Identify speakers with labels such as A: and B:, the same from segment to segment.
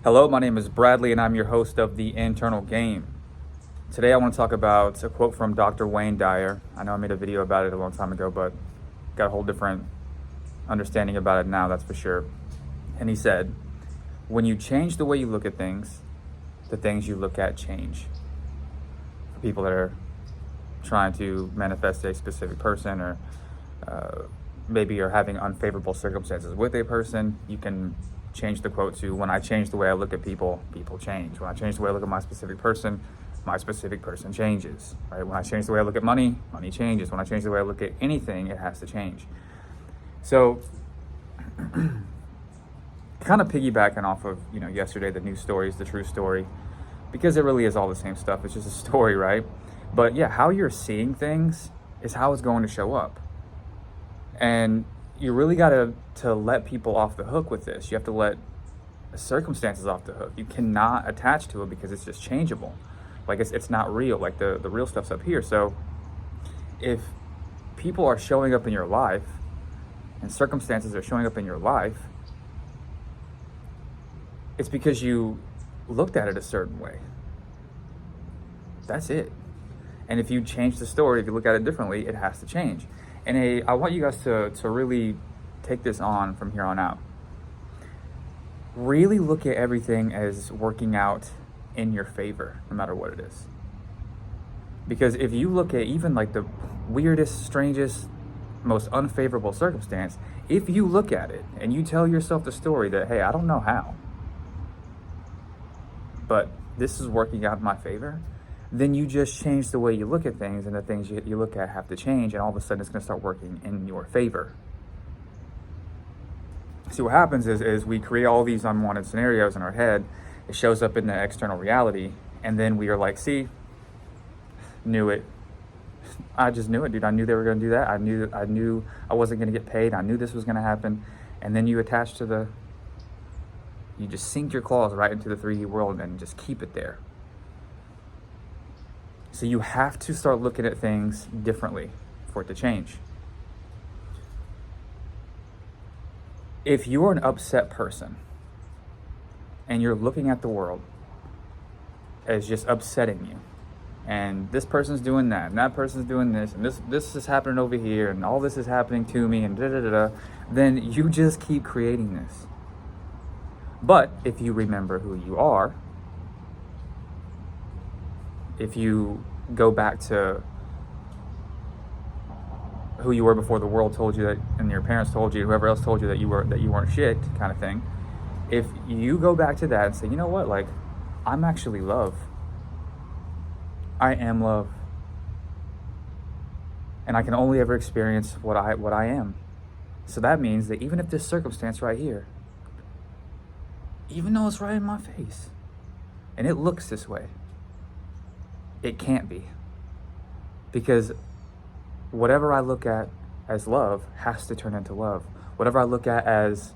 A: Hello, my name is Bradley, and I'm your host of The Internal Game. Today, I want to talk about a quote from Dr. Wayne Dyer. I know I made a video about it a long time ago, but got a whole different understanding about it now, that's for sure. And he said, when you change the way you look at things, the things you look at change. For people that are trying to manifest a specific person, or maybe you're having unfavorable circumstances with a person, you can change the quote to, when I change the way I look at people, people change. When I change the way I look at my specific person changes, right? When I change the way I look at money, money changes. When I change the way I look at anything, it has to change. So kind of piggybacking off of, yesterday, the news stories, the true story, because it really is all the same stuff. It's just a story, right? But yeah, how you're seeing things is how it's going to show up. And you really got to let people off the hook with this. You have to let circumstances off the hook. You cannot attach to it because it's just changeable. Like it's not real. Like the real stuff's up here. So if people are showing up in your life and circumstances are showing up in your life, it's because you looked at it a certain way. That's it. And if you change the story, if you look at it differently, it has to change. And I want you guys to really take this on from here on out. Really look at everything as working out in your favor, no matter what it is. Because if you look at even like the weirdest, strangest, most unfavorable circumstance, if you look at it and you tell yourself the story that, hey, I don't know how, but this is working out in my favor, then you just change the way you look at things, and the things you look at have to change, and all of a sudden it's going to start working in your favor. See, what happens is we create all these unwanted scenarios in our head. It shows up in the external reality, and then we are like, see, knew it. I just knew it, dude. I knew they were going to do that. I knew I wasn't going to get paid. I knew this was going to happen. And then you attach to you just sink your claws right into the 3D world and just keep it there. So you have to start looking at things differently for it to change. If you're an upset person and you're looking at the world as just upsetting you, and this person's doing that, and that person's doing this, and this is happening over here, and all this is happening to me, and then you just keep creating this. But if you remember who you are, if you go back to who you were before the world told you that, and your parents told you, whoever else told you that you weren't shit, kind of thing. If you go back to that and say, you know what, like, I'm actually love. I am love. And I can only ever experience what I am. So that means that even if this circumstance right here, even though it's right in my face, and it looks this way, it can't be. Because whatever I look at as love has to turn into love. Whatever I look at as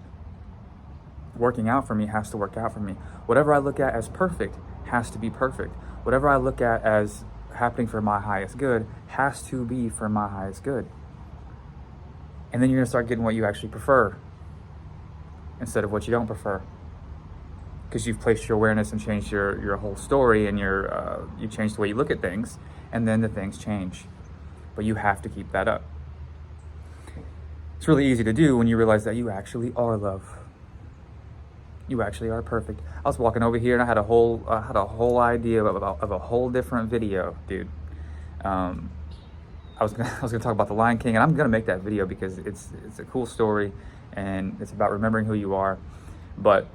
A: working out for me has to work out for me. Whatever I look at as perfect has to be perfect. Whatever I look at as happening for my highest good has to be for my highest good. And then you're going to start getting what you actually prefer instead of what you don't prefer. Because you've placed your awareness and changed your whole story, and you changed the way you look at things, and then the things change. But you have to keep that up. It's really easy to do when you realize that you actually are love. You actually are perfect. I was walking over here and I had a whole idea of a whole different video, dude. I was gonna talk about the Lion King, and I'm gonna make that video because it's a cool story and it's about remembering who you are. But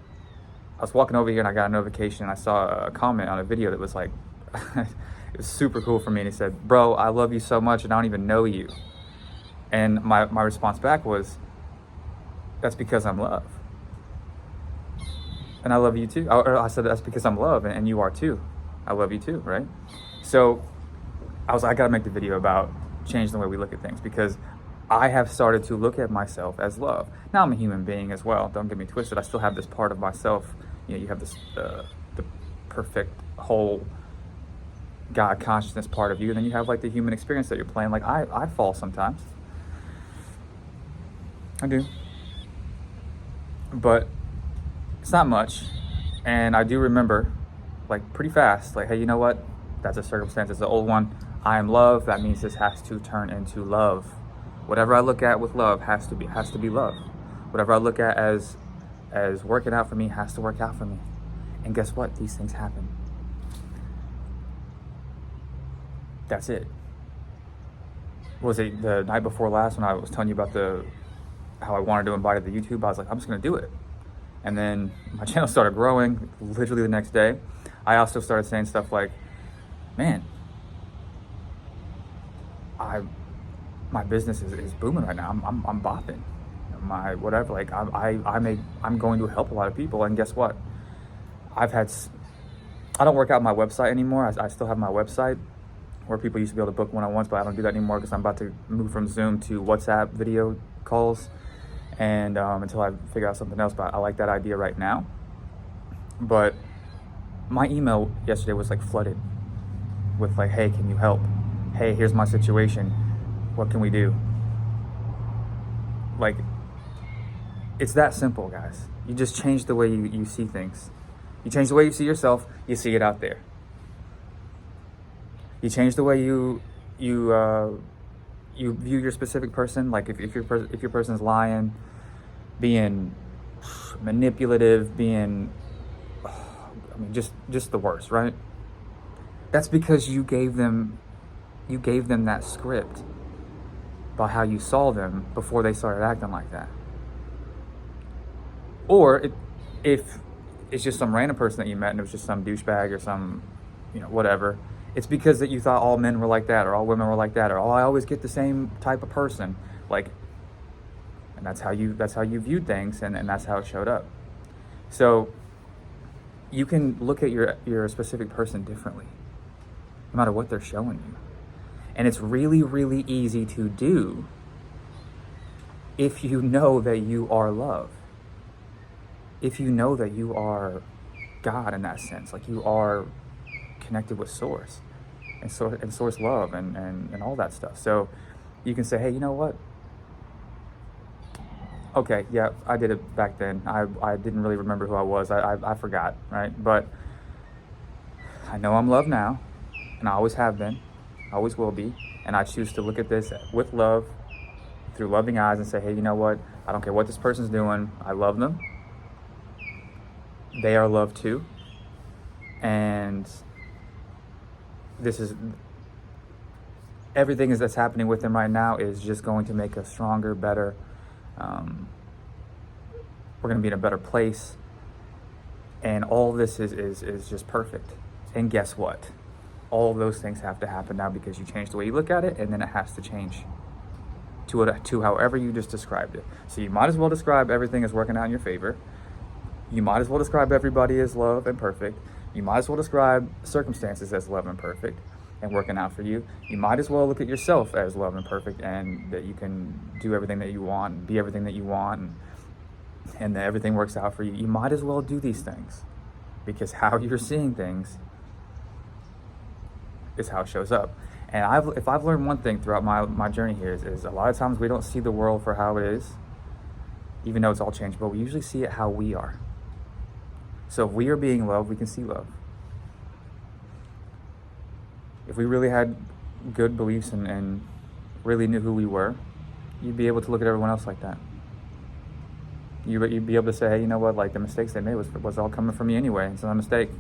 A: I was walking over here and I got a notification and I saw a comment on a video that was like, it was super cool for me. And he said, bro, I love you so much and I don't even know you. And my response back was, that's because I'm love. And I love you too. Or I said, that's because I'm love, and you are too. I love you too, right? So I gotta make the video about changing the way we look at things, because I have started to look at myself as love. Now I'm a human being as well. Don't get me twisted. I still have this part of myself. You have this the perfect whole God consciousness part of you, and then you have like the human experience that you're playing. Like I fall sometimes. I do. But it's not much. And I do remember, like, pretty fast, like, hey, you know what? That's a circumstance. It's an old one. I am love. That means this has to turn into love. Whatever I look at with love has to be love. Whatever I look at as working out for me has to work out for me. And guess what? These things happen. That's it. Was it the night before last when I was telling you about how I wanted to invite to the YouTube? I was like, I'm just gonna do it. And then my channel started growing literally the next day. I also started saying stuff like, man, my business is booming right now. I'm bopping. My whatever, like I'm going to help a lot of people. And guess what? I don't work out my website anymore. I still have my website where people used to be able to book one-on-ones, but I don't do that anymore because I'm about to move from Zoom to WhatsApp video calls, and until I figure out something else. But I like that idea right now. But my email yesterday was like flooded with like, hey, can you help? Hey, here's my situation. What can we do? Like, it's that simple, guys. You just change the way you see things. You change the way you see yourself, you see it out there. You change the way you view your specific person. Like if your person's lying, being manipulative, being, I mean, just the worst, right? That's because you gave them that script about how you saw them before they started acting like that. Or if it's just some random person that you met and it was just some douchebag or some, whatever, it's because that you thought all men were like that or all women were like that, or I always get the same type of person. Like, and that's how you viewed things, and that's how it showed up. So you can look at your specific person differently, no matter what they're showing you. And it's really, really easy to do if you know that you are love. If you know that you are God in that sense, like you are connected with Source and Source love and all that stuff. So you can say, hey, you know what? Okay, yeah, I did it back then. I didn't really remember who I was. I forgot, right? But I know I'm loved now, and I always have been, always will be. And I choose to look at this with love, through loving eyes, and say, hey, you know what? I don't care what this person's doing. I love them. They are loved too. And everything that's happening with them right now is just going to make us stronger, better. We're going to be in a better place. And all this is just perfect. And guess what? All of those things have to happen now because you changed the way you look at it, and then it has to change to however you just described it. So you might as well describe everything as working out in your favor. You might as well describe everybody as love and perfect. You might as well describe circumstances as love and perfect and working out for you. You might as well look at yourself as love and perfect, and that you can do everything that you want and be everything that you want, and that everything works out for you. You might as well do these things, because how you're seeing things is how it shows up. And if I've learned one thing throughout my journey here is a lot of times we don't see the world for how it is, even though it's all changed, but we usually see it how we are. So if we are being loved, we can see love. If we really had good beliefs and really knew who we were, you'd be able to look at everyone else like that. You'd be able to say, hey, you know what, like the mistakes they made was all coming from me anyway. It's not a mistake,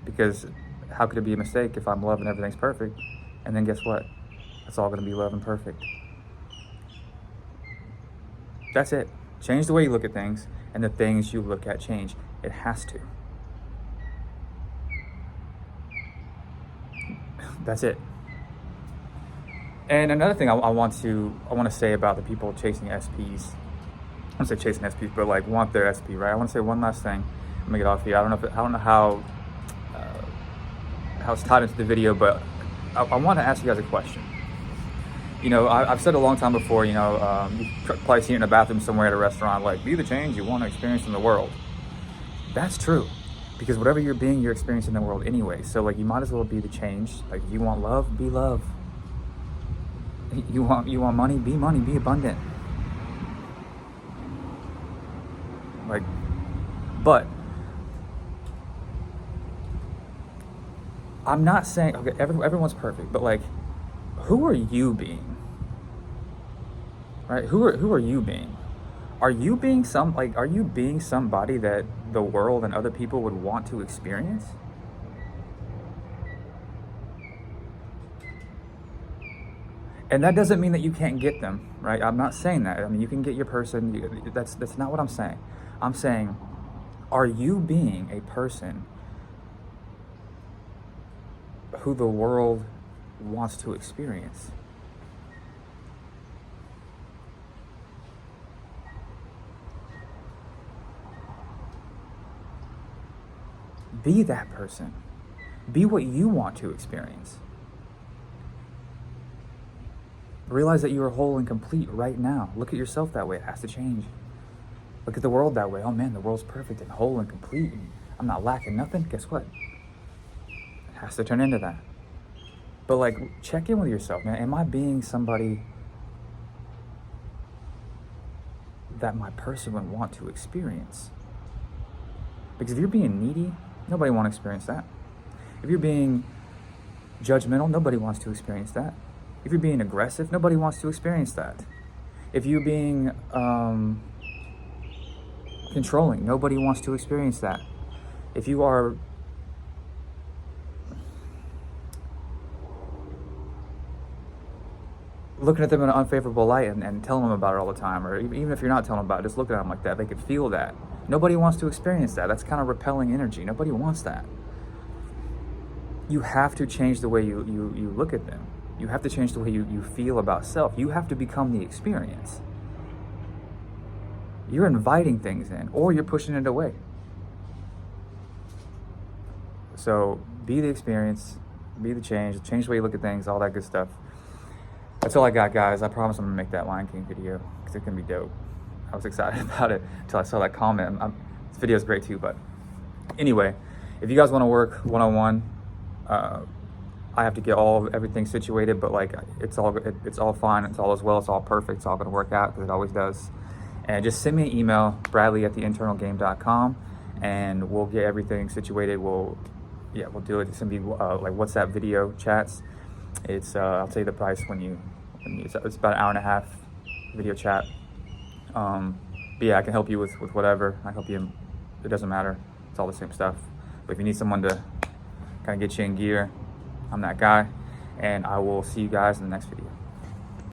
A: because how could it be a mistake if I'm loved and everything's perfect? And then guess what? It's all going to be love and perfect. That's it. Change the way you look at things, and the things you look at change. It has to. That's it. And another thing I want to say about the people chasing SPs. I don't say chasing SPs, but like want their SP, right? I want to say one last thing. I'm gonna get off here. I don't know how it's tied into the video, but I want to ask you guys a question. I've said a long time before. You've probably seen it in a bathroom somewhere at a restaurant. Like, be the change you want to experience in the world. That's true. Because whatever you're being, you're experiencing in the world anyway. So like, you might as well be the change. Like, you want love, be love. You want money, be abundant. Like, but I'm not saying, okay, everyone's perfect, but like, who are you being? Right? Who are you being? Are you being are you being somebody that the world and other people would want to experience? And that doesn't mean that you can't get them, right? I'm not saying that. I mean, you can get your person. That's not what I'm saying. I'm saying, are you being a person who the world wants to experience? Be that person. Be what you want to experience. Realize that you are whole and complete right now. Look at yourself that way. It has to change. Look at the world that way. Oh man, the world's perfect and whole and complete, and I'm not lacking nothing. Guess what? It has to turn into that. But like, check in with yourself, man. Am I being somebody that my person would want to experience? Because if you're being needy, nobody wants to experience that. If you're being judgmental, nobody wants to experience that. If you're being aggressive, nobody wants to experience that. If you're being controlling, nobody wants to experience that. If you are looking at them in an unfavorable light and telling them about it all the time, or even if you're not telling them about it, just looking at them like that, they could feel that. Nobody wants to experience that. That's kind of repelling energy. Nobody wants that. You have to change the way you look at them. You have to change the way you feel about self. You have to become the experience. You're inviting things in, or you're pushing it away. So be the experience, be the change the way you look at things, all that good stuff. That's all I got, guys. I promise I'm gonna make that Lion King video because it's gonna be dope. I was excited about it until I saw that comment. This video is great too, but anyway, if you guys want to work one-on-one, I have to get everything situated, but like it's all fine, it's all as well, it's all perfect, it's all gonna work out because it always does. And just send me an email, bradley@theinternalgame.com, and we'll get everything situated. We'll do it. It's gonna be like WhatsApp video chats. It's I'll tell you the price it's about an hour and a half video chat. But yeah, I can help you with whatever. I help you. It doesn't matter. It's all the same stuff. But if you need someone to kind of get you in gear, I'm that guy. And I will see you guys in the next video.